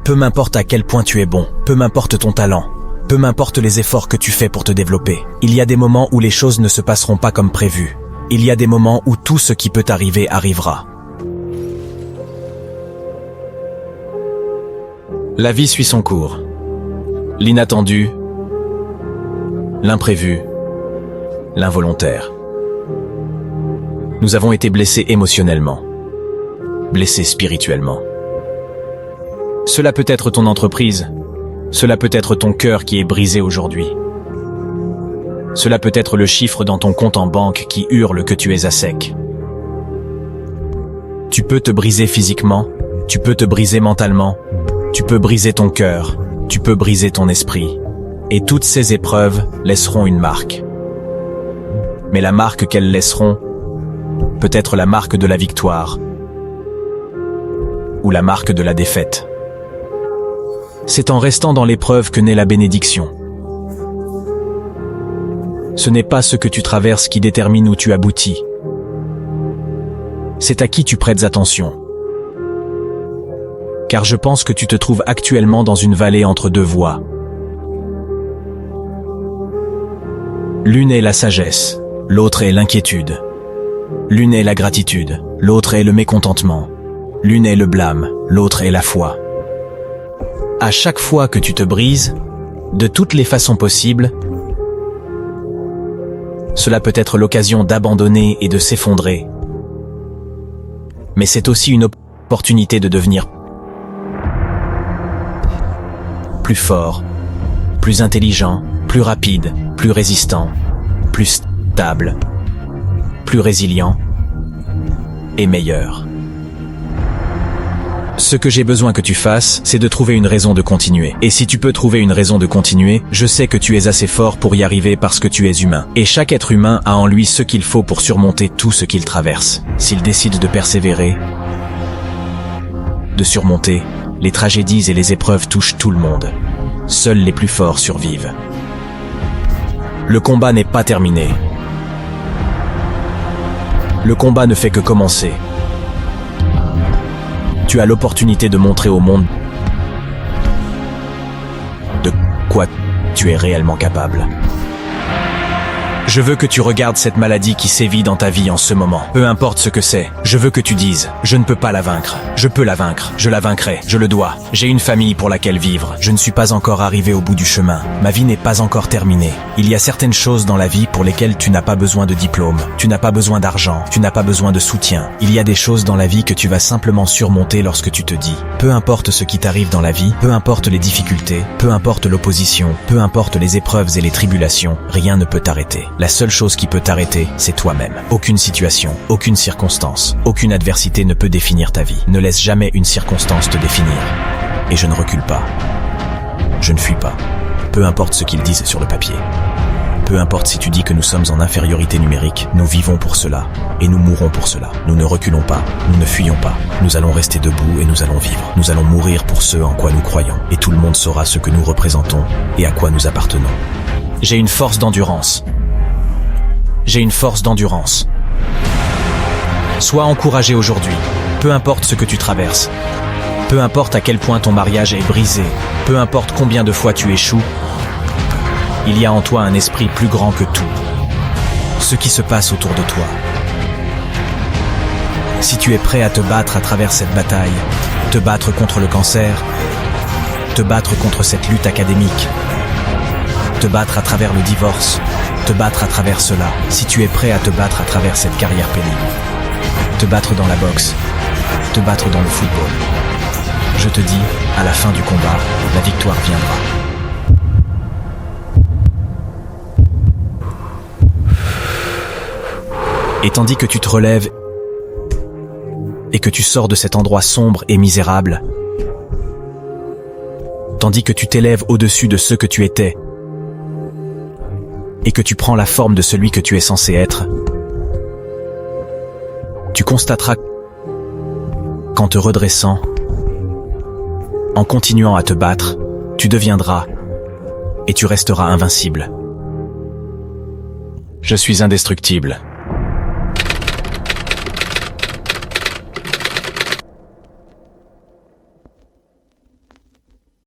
Peu m'importe à quel point tu es bon, peu m'importe ton talent, peu m'importe les efforts que tu fais pour te développer. Il y a des moments où les choses ne se passeront pas comme prévu. Il y a des moments où tout ce qui peut arriver arrivera. La vie suit son cours. L'inattendu, l'imprévu, l'involontaire. Nous avons été blessés émotionnellement, blessés spirituellement. Cela peut être ton entreprise, cela peut être ton cœur qui est brisé aujourd'hui. Cela peut être le chiffre dans ton compte en banque qui hurle que tu es à sec. Tu peux te briser physiquement, tu peux te briser mentalement, tu peux briser ton cœur, tu peux briser ton esprit. Et toutes ces épreuves laisseront une marque. Mais la marque qu'elles laisseront peut être la marque de la victoire ou la marque de la défaite. C'est en restant dans l'épreuve que naît la bénédiction. Ce n'est pas ce que tu traverses qui détermine où tu aboutis. C'est à qui tu prêtes attention. Car je pense que tu te trouves actuellement dans une vallée entre deux voies. L'une est la sagesse, l'autre est l'inquiétude. L'une est la gratitude, l'autre est le mécontentement. L'une est le blâme, l'autre est la foi. À chaque fois que tu te brises, de toutes les façons possibles, cela peut être l'occasion d'abandonner et de s'effondrer. Mais c'est aussi une opportunité de devenir plus fort, plus intelligent, plus rapide, plus résistant, plus stable, plus résilient et meilleur. Ce que j'ai besoin que tu fasses, c'est de trouver une raison de continuer. Et si tu peux trouver une raison de continuer, je sais que tu es assez fort pour y arriver parce que tu es humain. Et chaque être humain a en lui ce qu'il faut pour surmonter tout ce qu'il traverse. S'il décide de persévérer, de surmonter, les tragédies et les épreuves touchent tout le monde. Seuls les plus forts survivent. Le combat n'est pas terminé. Le combat ne fait que commencer. Tu as l'opportunité de montrer au monde de quoi tu es réellement capable. Je veux que tu regardes cette maladie qui sévit dans ta vie en ce moment. Peu importe ce que c'est, je veux que tu dises « Je ne peux pas la vaincre. Je peux la vaincre. Je la vaincrai. Je le dois. J'ai une famille pour laquelle vivre. Je ne suis pas encore arrivé au bout du chemin. Ma vie n'est pas encore terminée. Il y a certaines choses dans la vie pour lesquelles tu n'as pas besoin de diplôme. Tu n'as pas besoin d'argent. Tu n'as pas besoin de soutien. Il y a des choses dans la vie que tu vas simplement surmonter lorsque tu te dis « Peu importe ce qui t'arrive dans la vie, peu importe les difficultés, peu importe l'opposition, peu importe les épreuves et les tribulations, rien ne peut t'arrêter. La seule chose qui peut t'arrêter, c'est toi-même. Aucune situation, aucune circonstance, aucune adversité ne peut définir ta vie. Ne laisse jamais une circonstance te définir. Et je ne recule pas. Je ne fuis pas. Peu importe ce qu'ils disent sur le papier. Peu importe si tu dis que nous sommes en infériorité numérique, nous vivons pour cela, et nous mourrons pour cela. Nous ne reculons pas, nous ne fuyons pas. Nous allons rester debout et nous allons vivre. Nous allons mourir pour ce en quoi nous croyons, et tout le monde saura ce que nous représentons et à quoi nous appartenons. J'ai une force d'endurance. J'ai une force d'endurance. Sois encouragé aujourd'hui, peu importe ce que tu traverses. Peu importe à quel point ton mariage est brisé, peu importe combien de fois tu échoues, il y a en toi un esprit plus grand que tout. Ce qui se passe autour de toi. Si tu es prêt à te battre à travers cette bataille, te battre contre le cancer, te battre contre cette lutte académique, te battre à travers le divorce, te battre à travers cela, si tu es prêt à te battre à travers cette carrière pénible, te battre dans la boxe, te battre dans le football, je te dis, à la fin du combat, la victoire viendra. Et tandis que tu te relèves et que tu sors de cet endroit sombre et misérable, tandis que tu t'élèves au-dessus de ce que tu étais et que tu prends la forme de celui que tu es censé être, tu constateras qu'en te redressant, en continuant à te battre, tu deviendras et tu resteras invincible. Je suis indestructible.